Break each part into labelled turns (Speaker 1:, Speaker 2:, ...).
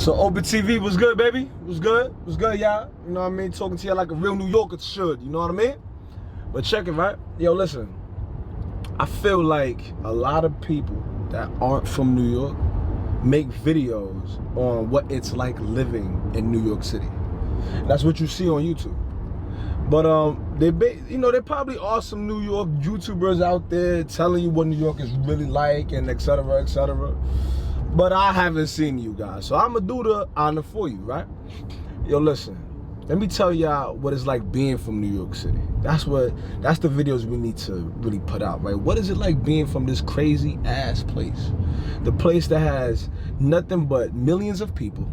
Speaker 1: So Open TV was good, baby. Was good, y'all. You know what I mean? Talking to you like a real New Yorker should. You know what I mean? But check it, right? Yo, listen. I feel like a lot of people that aren't from New York make videos on what it's like living in New York City. That's what you see on YouTube. But there probably are some New York YouTubers out there telling you what New York is really like and etc. etc. But I haven't seen you guys, so I'm gonna do the honor for you, right? Yo, listen. Let me tell y'all what it's like being from New York City. That's the videos we need to really put out, right? What is it like being from this crazy ass place? The place that has nothing but millions of people,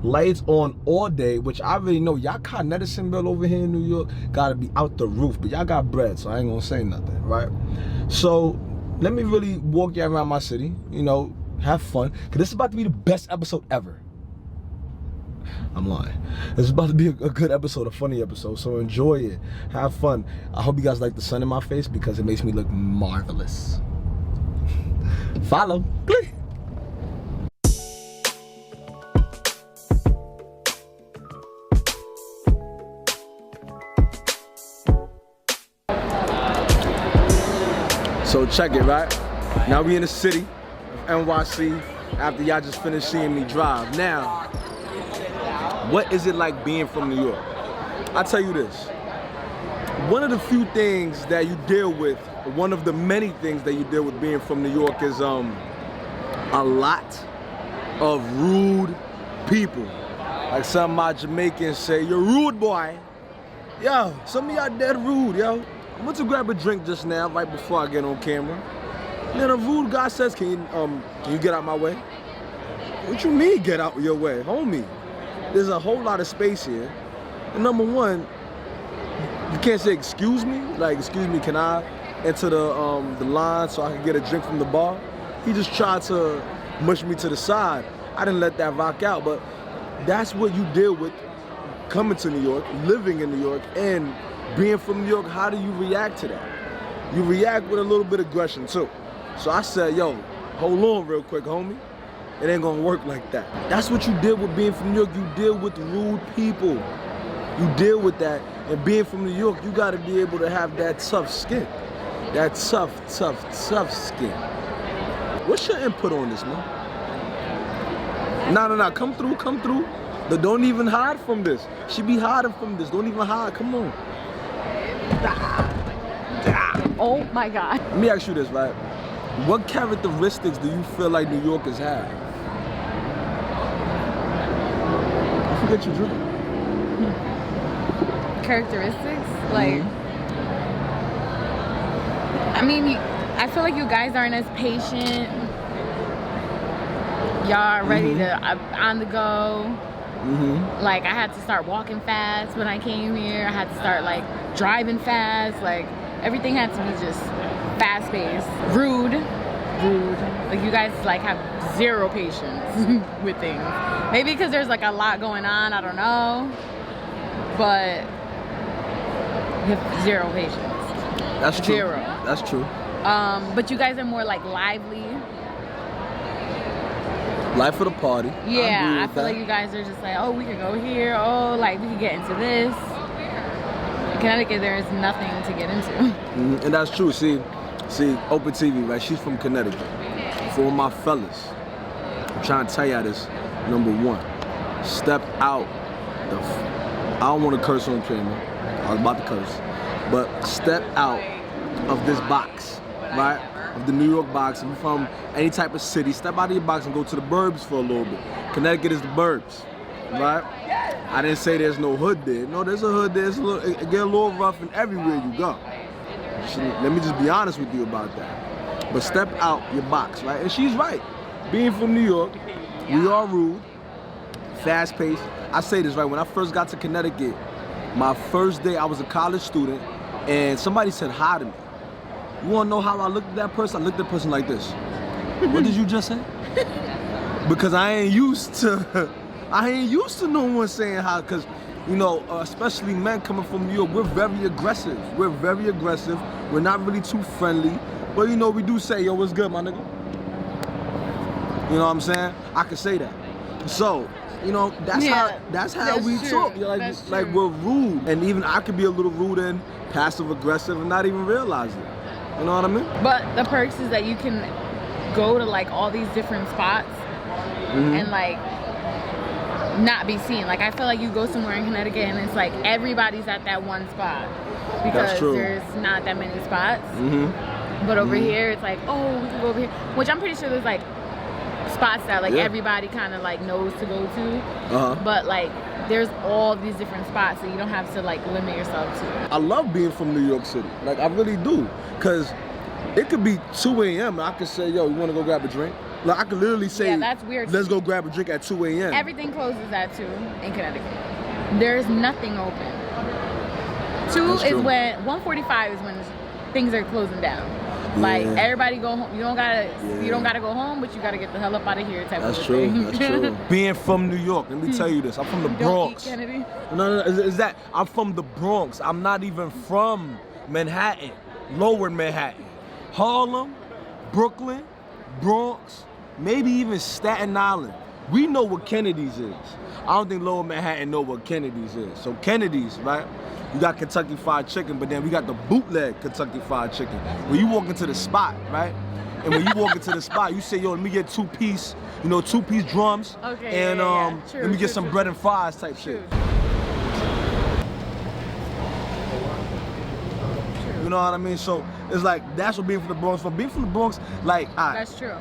Speaker 1: lights on all day, which I already know y'all Con Edison bill over here in New York gotta be out the roof, but y'all got bread, so I ain't gonna say nothing, right? So let me really walk you around my city, you know, have fun, because this is about to be the best episode ever. I'm lying. This is about to be a good episode, a funny episode, so enjoy it. Have fun. I hope you guys like the sun in my face because it makes me look marvelous. Follow. Click. So check it, right? Now we in the city of NYC after y'all just finished seeing me drive. Now, what is it like being from New York? I'll tell you this. One of the few things that you deal with, one of the many things that you deal with being from New York is a lot of rude people. Like some of my Jamaicans say, "You're rude, boy." Yo, some of y'all dead rude, yo. I went to grab a drink just now, right before I get on camera. And then a rude guy says, can you get out my way? What you mean, get out your way, homie? There's a whole lot of space here. And number one, you can't say excuse me. Like, excuse me, can I enter the line so I can get a drink from the bar? He just tried to mush me to the side. I didn't let that rock out, but that's what you deal with coming to New York, living in New York, and being from New York. How do you react to that? You react with a little bit of aggression too. So I said, yo, hold on real quick, homie. It ain't gonna work like that. That's what you deal with being from New York. You deal with rude people. You deal with that. And being from New York, you gotta be able to have that tough skin. That tough skin. What's your input on this, man? Nah, come through. Don't even hide from this. She be hiding from this. Don't even hide, come on.
Speaker 2: Oh my God.
Speaker 1: Let me ask you this, right? What characteristics do you feel like New Yorkers have? I forget your drink.
Speaker 2: Characteristics? Like, I mean, I feel like you guys aren't as patient. Y'all are ready to, on the go. Like, I had to start walking fast when I came here. I had to start, like, driving fast. Like, everything had to be just fast-paced. Rude. Like, you guys, like, have zero patience with things. Maybe because there's, like, a lot going on. I don't know. But you have zero patience.
Speaker 1: That's true.
Speaker 2: Zero.
Speaker 1: That's true.
Speaker 2: But you guys are more, like, lively.
Speaker 1: Life of the party.
Speaker 2: Yeah, I feel like you guys are just like, oh, we could go here. Oh, like, we could get into this. In Connecticut, there is nothing to get into.
Speaker 1: And that's true. See, Open TV, right? She's from Connecticut. For my fellas, I'm trying to tell y'all this. Number one, step out. I don't want to curse on camera. I was about to curse. But step out of this box, right? Of the New York box. If you're from any type of city, step out of your box and go to the burbs for a little bit. Connecticut is the burbs, right? I didn't say there's no hood there. No, there's a hood there. It get a little rough and everywhere you go. Let me just be honest with you about that. But step out your box, right? And she's right. Being from New York, we are rude, fast-paced. I say this, right? When I first got to Connecticut, my first day, I was a college student, and somebody said hi to me. You wanna know how I looked at that person? I looked at that person like this. What did you just say? Because I ain't used to no one saying hi, because, you know, especially men coming from New York, we're very aggressive. We're not really too friendly, but, you know, we do say, yo, what's good, my nigga? You know what I'm saying? I can say that. So, You know, that's how
Speaker 2: that's
Speaker 1: we
Speaker 2: true.
Speaker 1: talk.
Speaker 2: That's
Speaker 1: Like
Speaker 2: true.
Speaker 1: we're rude, and even I could be a little rude and passive aggressive and not even realize it. You know what I mean?
Speaker 2: But the perks is that you can go to like all these different spots and like not be seen. Like I feel like you go somewhere in Connecticut and it's like everybody's at that one spot because there's not that many spots. But over here it's like, oh, we can go over here, which I'm pretty sure there's like spots that like everybody kind of like knows to go to. But like there's all these different spots, so you don't have to like limit yourself to it.
Speaker 1: I love being from New York City. Like I really do, cause it could be 2 a.m. and I could say, yo, you want to go grab a drink? Like I could literally say,
Speaker 2: that's weird.
Speaker 1: Let's go grab a drink at 2 a.m.
Speaker 2: Everything closes at 2 in Connecticut. There's nothing open. 2 is when 1:45 is when things are closing down. Like everybody go home. You don't gotta go home, but you gotta get the hell up out of here.
Speaker 1: That's true. That's true. Being from New York, let me tell you this. I'm from the Bronx.
Speaker 2: Don't eat Kennedy.
Speaker 1: No. Is that I'm from the Bronx? I'm not even from Manhattan, Lower Manhattan, Harlem, Brooklyn, Bronx, maybe even Staten Island. We know what Kennedy's is. I don't think Lower Manhattan know what Kennedy's is. So Kennedy's, right? You got Kentucky Fried Chicken, but then we got the bootleg Kentucky Fried Chicken. When you walk into the spot, right? And when you walk into the spot, you say, yo, let me get two-piece drums.
Speaker 2: Okay,
Speaker 1: and
Speaker 2: True,
Speaker 1: let me get some bread and fries type shit. You know what I mean? So it's like, that's what being from the Bronx for. Being from the Bronx, like,
Speaker 2: that's true.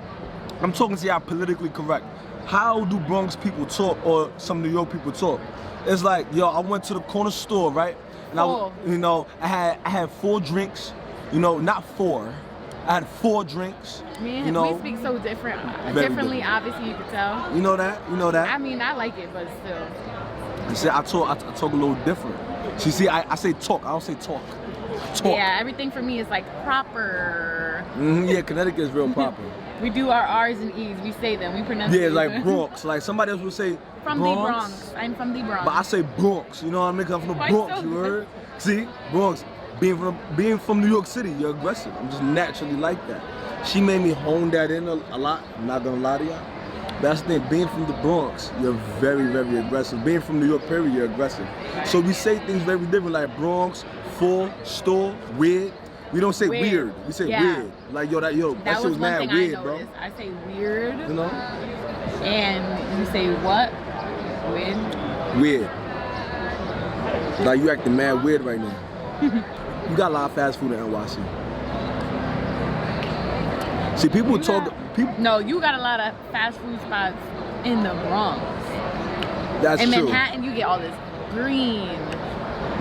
Speaker 1: I'm talking to y'all politically correct. How do Bronx people talk or some New York people talk? It's like, yo, I went to the corner store, right? And I had 4 drinks, not 4. I had 4 drinks.
Speaker 2: We speak so differently, obviously you could tell.
Speaker 1: You know that?
Speaker 2: I mean, I like it, but still.
Speaker 1: You see, I talk a little different. See, I say talk, I don't say talk. Talk.
Speaker 2: Yeah, everything for me is like proper.
Speaker 1: Yeah, Connecticut is real proper.
Speaker 2: We do our R's and E's, we say them, we pronounce
Speaker 1: Yeah, like Bronx. Like somebody else would say
Speaker 2: from
Speaker 1: Bronx.
Speaker 2: the Bronx. I'm from the Bronx.
Speaker 1: But I say Bronx, you know what I mean? 'Cause I'm from the Bronx, you heard? See, Bronx. Being from New York City, you're aggressive. I'm just naturally like that. She made me hone that in a lot. I'm not gonna lie to y'all. That's the thing, being from the Bronx, you're very, very aggressive. Being from New York, period, you're aggressive. So we say things very different, like Bronx, full, store, weird. We don't say weird. We say weird. Like, that shit was mad weird, bro.
Speaker 2: I say weird.
Speaker 1: You know?
Speaker 2: And you say what? Weird?
Speaker 1: Weird. Like, you acting mad weird right now. You got a lot of fast food in NYC. See, people talk.
Speaker 2: No, you got a lot of fast food spots in the Bronx.
Speaker 1: That's
Speaker 2: true. In
Speaker 1: true.
Speaker 2: Manhattan, you get all this green.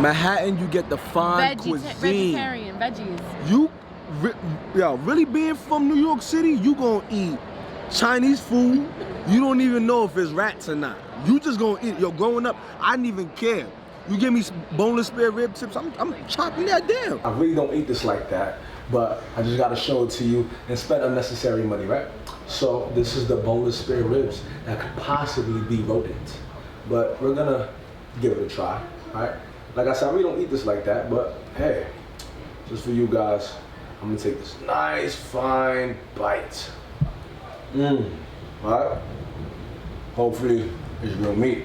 Speaker 1: Manhattan, you get the fine cuisine.
Speaker 2: Vegetarian, veggies.
Speaker 1: Really being from New York City, you gonna eat Chinese food. You don't even know if it's rats or not. You just gonna eat. Yo, growing up, I didn't even care. You give me boneless spare rib tips, I'm chopping that down. I really don't eat this like that, but I just gotta show it to you and spend unnecessary money, right? So this is the boneless spare ribs that could possibly be rodent, but we're gonna give it a try, all right? Like I said, I really don't eat this like that, but hey, just for you guys, I'm gonna take this nice, fine bite. All right? Hopefully, it's real meat.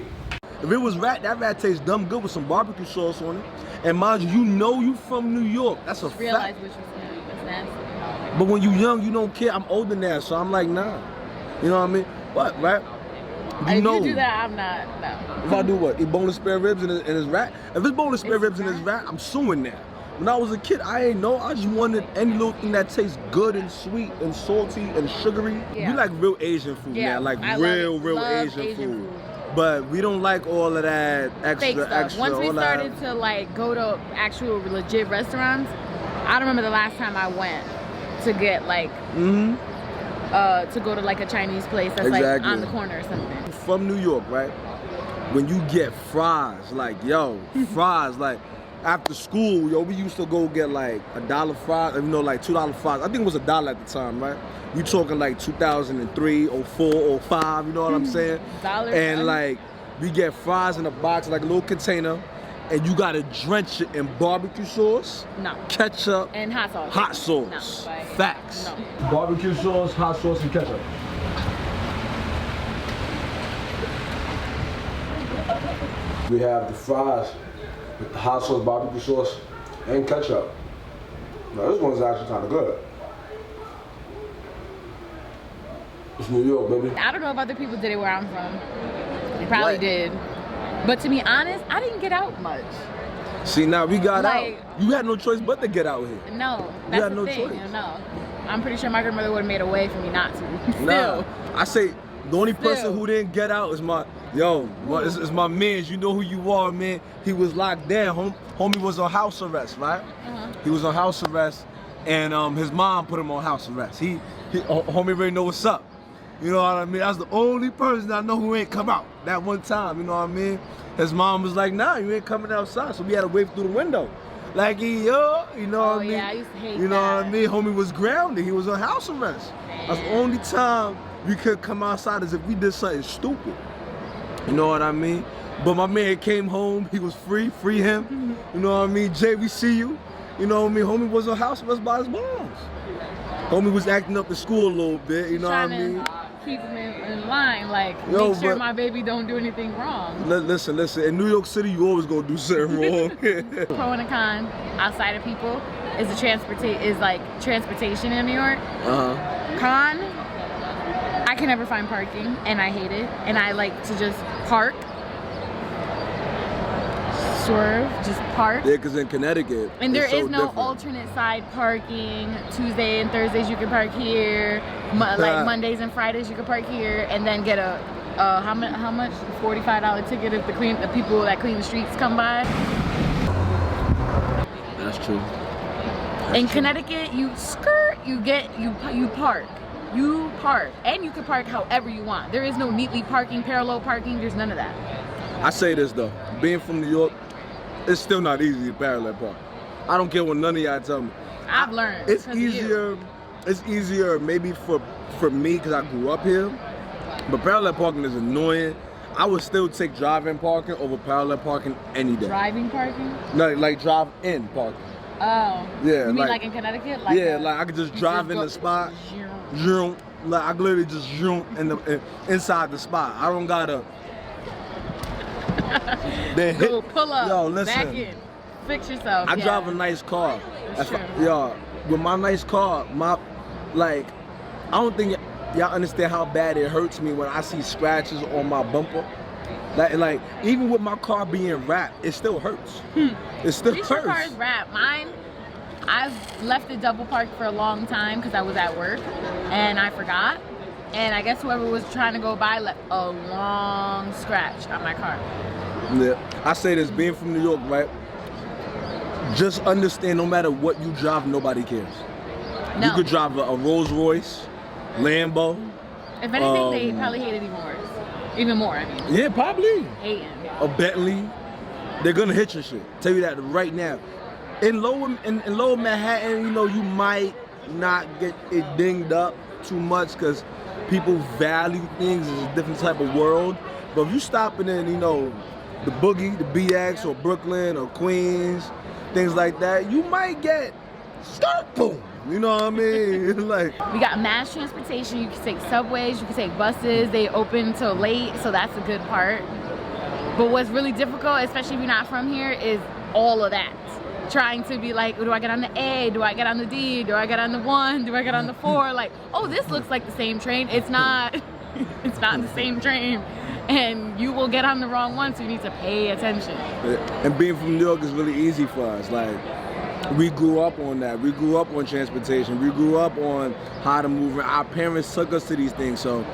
Speaker 1: If it was rat, that rat tastes dumb good with some barbecue sauce on it. And mind you, you from New York. That's a fact.
Speaker 2: Realize what you're saying. It's nasty.
Speaker 1: But when you young, you don't care. I'm older now, so I'm like, nah. You know what I mean? But, right?
Speaker 2: If you do that, I'm not, no.
Speaker 1: If I do what? Eat boneless spare ribs and his rat? If it's boneless spare ribs and his rat, I'm suing now. When I was a kid, I ain't know. I just wanted any little thing that tastes good and sweet and salty and sugary. Yeah. We like real Asian food now, like real Asian food. But we don't like all of that extra.
Speaker 2: Once we started to like go to actual legit restaurants, I don't remember the last time I went to get like to go to like a Chinese place that's like on the corner or something.
Speaker 1: From New York, right? When you get fries, like fries, like after school, we used to go get like $1 fries, like $2 fries. I think it was $1 at the time, right? We talking like 2003, 04, 05, you know what I'm saying? And like, we get fries in a box, like a little container, and you gotta drench it in barbecue sauce, ketchup,
Speaker 2: and hot sauce.
Speaker 1: Hot sauce.
Speaker 2: No,
Speaker 1: Facts. No. Barbecue sauce, hot sauce, and ketchup. We have the fries with the hot sauce, barbecue sauce, and ketchup. Now this one's actually kind of good. It's New York, baby.
Speaker 2: I don't know if other people did it where I'm from. They probably
Speaker 1: What?
Speaker 2: did. But to be honest, I didn't get out much.
Speaker 1: See, now we got
Speaker 2: Like-
Speaker 1: out. You had no choice but to get out here.
Speaker 2: No, that's
Speaker 1: had
Speaker 2: the
Speaker 1: no
Speaker 2: thing.
Speaker 1: choice.
Speaker 2: No, I'm pretty sure my grandmother would have made a way for me not to. Still.
Speaker 1: Nah, I say the only person
Speaker 2: Still.
Speaker 1: who didn't get out is it's my mans. You know who you are, man. He was locked down. Homie was on house arrest, right? He was on house arrest, and his mom put him on house arrest. Homie already know what's up. You know what I mean? That's the only person I know who ain't come out that one time. You know what I mean? His mom was like, "Nah, you ain't coming outside," so we had to wave through the window. Like you know what I mean?
Speaker 2: Yeah, I used to hate
Speaker 1: You know
Speaker 2: that.
Speaker 1: what I mean? Homie was grounded. He was on house arrest. That's the only time we could come outside is if we did something stupid. You know what I mean? But my man came home. He was free him. You know what I mean? Jay, we see you. You know what I mean? Homie was on house arrest by his moms. Homie was acting up at school a little bit. You know what I mean?
Speaker 2: Keep him in line, like
Speaker 1: Yo,
Speaker 2: make sure
Speaker 1: but-
Speaker 2: my baby don't do anything wrong.
Speaker 1: Listen. In New York City, you always gonna do something wrong.
Speaker 2: Pro and a con outside of people is transportation in New York. Con, I can never find parking and I hate it. And I like to just park, swerve, just park.
Speaker 1: Yeah, because in Connecticut,
Speaker 2: And there
Speaker 1: it's so
Speaker 2: is no
Speaker 1: different.
Speaker 2: alternate side parking. Tuesday and Thursdays you can park here. Like Mondays and Fridays you can park here, and then get a how much? $45 ticket if the people that clean the streets come by.
Speaker 1: That's true.
Speaker 2: In Connecticut, you park. You park, and you can park however you want. There is no neatly parking, parallel parking. There's none of that.
Speaker 1: I say this though, being from New York, it's still not easy to parallel park. I don't care what none of y'all tell me.
Speaker 2: I've learned.
Speaker 1: It's
Speaker 2: 'cause of you.
Speaker 1: easier. It's easier maybe for me because I grew up here. But parallel parking is annoying. I would still take drive-in parking over parallel parking any day.
Speaker 2: Driving parking?
Speaker 1: No, like drive-in parking.
Speaker 2: Oh.
Speaker 1: Yeah,
Speaker 2: You mean
Speaker 1: like-
Speaker 2: like in Connecticut?
Speaker 1: Like I could just drive in the spot. Zoom, like I could literally just zoom inside the spot. I don't gotta. Then
Speaker 2: Go pull up.
Speaker 1: Yo, listen.
Speaker 2: Back in. Fix yourself.
Speaker 1: I
Speaker 2: yeah.
Speaker 1: drive a nice car.
Speaker 2: That's true.
Speaker 1: Yo, with my nice car, I don't think y'all understand how bad it hurts me when I see scratches on my bumper. Like even with my car being wrapped, it still hurts. It still
Speaker 2: At least your
Speaker 1: hurts.
Speaker 2: car is wrapped. Mine, I've left it double parked for a long time because I was at work and I forgot. And I guess whoever was trying to go by left a long scratch on my car.
Speaker 1: Yeah, I say this, being from New York, right? Just understand, no matter what you drive, nobody cares.
Speaker 2: No.
Speaker 1: You could drive a Rolls Royce, Lambo.
Speaker 2: If anything, they probably hate it even worse. Even more, I mean.
Speaker 1: Yeah, probably.
Speaker 2: Hating.
Speaker 1: A Bentley. They're gonna hit your shit. Tell you that right now. In lower Manhattan, you know, you might not get it dinged up too much because people value things. It's a different type of world. But if you stopping in, you know, the Boogie, the BX, or Brooklyn, or Queens, things like that, you might get start boom. You know what I mean? Like,
Speaker 2: We got mass transportation. You can take subways, you can take buses. They open till late, so that's a good part. But what's really difficult, especially if you're not from here, is all of that. Trying to be like, do I get on the A? Do I get on the D? Do I get on the 1? Do I get on the 4? Like, oh, this looks like the same train. It's not. It's not the same train. And you will get on the wrong one, so you need to pay attention.
Speaker 1: and being from New York is really easy for us. Like, we grew up on that. We grew up on transportation. We grew up on how to move. Our parents took us to these things. So,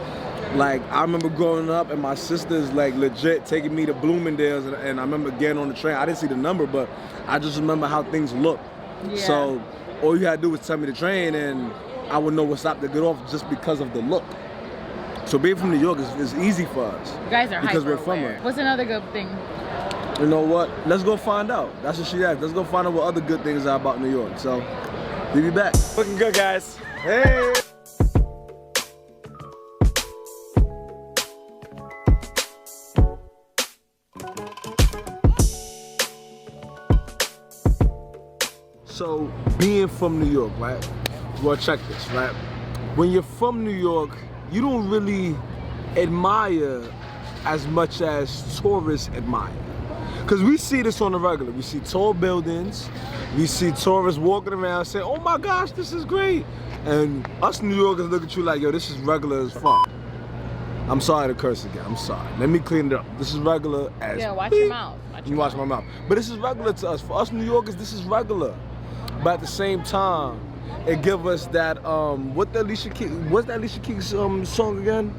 Speaker 1: like, I remember growing up and my sisters, like, legit taking me to Bloomingdale's. And I remember getting on the train. I didn't see the number, but I just remember how things looked.
Speaker 2: Yeah.
Speaker 1: So, all you had to do was tell me the train, and I would know what stop to get off just because of the look. So, being from New York is easy for us.
Speaker 2: You guys are
Speaker 1: because we're
Speaker 2: hyper
Speaker 1: from
Speaker 2: aware.
Speaker 1: here.
Speaker 2: What's another good thing?
Speaker 1: You know what? Let's go find out. That's what she asked. Let's go find out what other good things are about New York. So, we'll be back.
Speaker 3: Looking good, guys.
Speaker 1: Hey! So, being from New York, right? Well, check this, right? When you're from New York, you don't really admire as much as tourists admire. Because we see this on the regular. We see tall buildings. We see tourists walking around saying, oh my gosh, this is great. And us New Yorkers look at you like, yo, this is regular as fuck. I'm sorry to curse again. I'm sorry. Let me clean it up. This is regular as
Speaker 2: Yeah, watch your mouth.
Speaker 1: You watch my mouth. But this is regular to us. For us New Yorkers, this is regular. But at the same time, it give us that what's that Alicia Keys song again?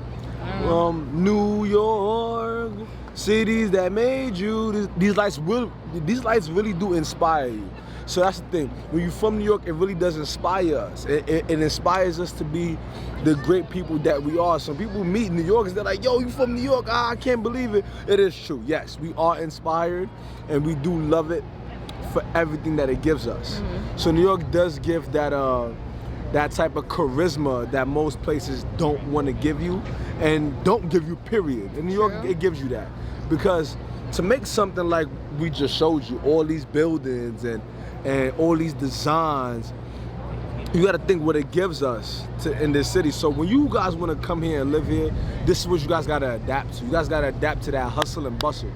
Speaker 1: New York, cities that made you. These lights really do inspire you. So that's the thing. When you're from New York, it really does inspire us. It inspires us to be the great people that we are. Some people meet New Yorkers, they're like, yo, you from New York? I can't believe it. It is true. Yes, we are inspired, and we do love it for everything that it gives us. So New York does give that that type of charisma that most places don't want to give you, and don't give you, period. In New York, it gives you that. Because to make something like we just showed you, all these buildings and all these designs, you gotta think what it gives us in this city. So when you guys wanna come here and live here, this is what you guys gotta adapt to. You guys gotta adapt to that hustle and bustle.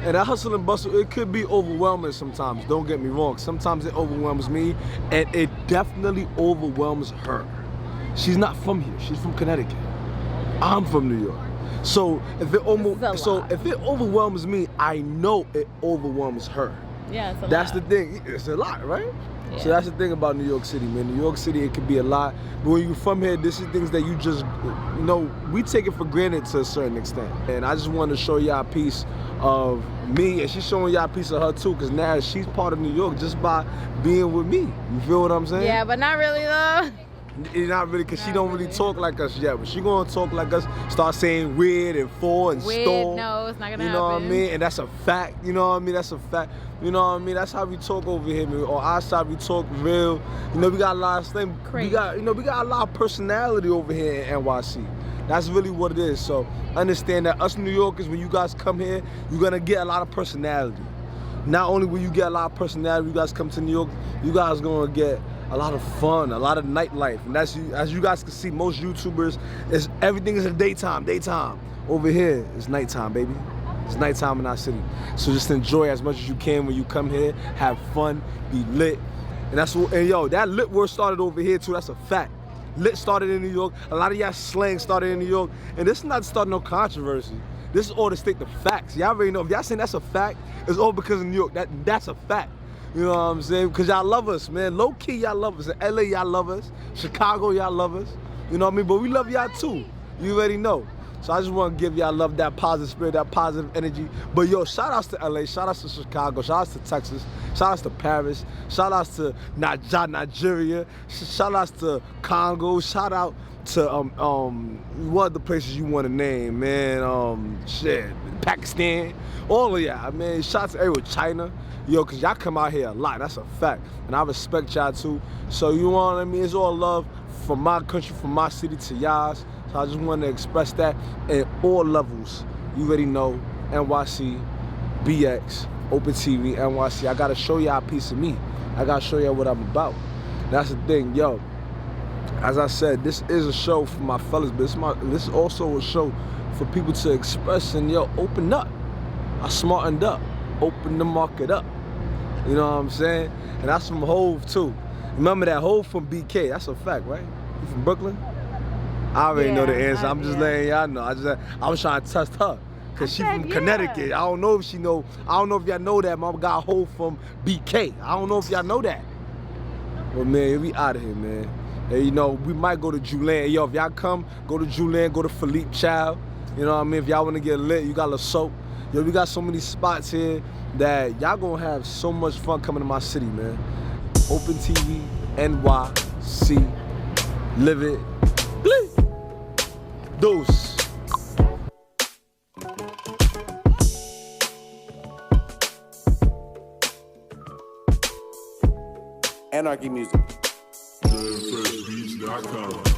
Speaker 1: And that hustle and bustle, it could be overwhelming sometimes, don't get me wrong. Sometimes it overwhelms me, and it definitely overwhelms her. She's not from here, she's from Connecticut. I'm from New York. So if it overwhelms me, I know it overwhelms her.
Speaker 2: Yeah, it's a
Speaker 1: That's
Speaker 2: lot.
Speaker 1: the thing. It's a lot, right?
Speaker 2: Yeah.
Speaker 1: So that's the thing about New York City, man. New York City, it can be a lot. But when you're from here, this is things that you just, you know, we take it for granted to a certain extent. And I just wanted to show y'all a piece of me, and she's showing y'all a piece of her too, because now she's part of New York just by being with me. You feel what I'm saying?
Speaker 2: Yeah, but not really though.
Speaker 1: Not really, because she don't really talk like us yet. But she gonna talk like us, start saying weird and for and
Speaker 2: Weird,
Speaker 1: store.
Speaker 2: no, it's not gonna
Speaker 1: You know
Speaker 2: happen.
Speaker 1: what I mean? And that's a fact. You know what I mean? That's a fact. You know what I mean? That's how we talk over here, man. On our side, we talk real. You know, we got a lot of things. We got a lot of personality over here in NYC. That's really what it is. So understand that us New Yorkers, when you guys come here, you're gonna get a lot of personality. Not only will you get a lot of personality, you guys come to New York, you guys gonna get a lot of fun, a lot of nightlife. And that's, as you guys can see, most YouTubers, everything is in daytime. Over here, it's nighttime, baby. It's nighttime in our city. So just enjoy as much as you can when you come here. Have fun, be lit. And that's what, and yo, that lit word started over here too, that's a fact. Lit started in New York. A lot of y'all slang started in New York. And this is not starting no controversy. This is all to state the facts. Y'all already know, if y'all saying that's a fact, it's all because of New York. That's a fact. You know what I'm saying? Because y'all love us, man. Low key, y'all love us. In LA, y'all love us. Chicago, y'all love us. You know what I mean? But we love y'all too. You already know. So I just want to give y'all love, that positive spirit, that positive energy. But yo, shout outs to LA, shout outs to Chicago, shout outs to Texas, shout outs to Paris, shout outs to Nigeria, shout outs to Congo, shout out to what other places you want to name, man? Pakistan, all of y'all, man. Shout out to everyone, China. Yo, cause y'all come out here a lot, that's a fact. And I respect y'all too. So you know what I mean? It's all love from my country, from my city to y'all's. So I just want to express that at all levels. You already know, NYC, BX, Open TV, NYC. I gotta show y'all a piece of me. I gotta show y'all what I'm about. That's the thing, yo. As I said, this is a show for my fellas, but this is also a show for people to express and, yo, open up. I smartened up, open the market up. You know what I'm saying? And that's from Hove too. Remember that Hove from BK, that's a fact, right? You from Brooklyn? I already know the answer. I'm just letting y'all know. I was trying to test her. Cause she from Connecticut. I don't know if she know, I don't know if y'all know that. Mama got Hove from BK. I don't know if y'all know that. But man, we out of here, man. And you know, we might go to Julian. Yo, if y'all come, go to Julian, go to Philippe Child. You know what I mean? If y'all wanna get lit, you got La Soap. Yo, we got so many spots here that y'all gonna have so much fun coming to my city, man. Open TV, NYC, live it, please. Deuce.
Speaker 3: Anarchy music.
Speaker 4: DeadAssBeats.com.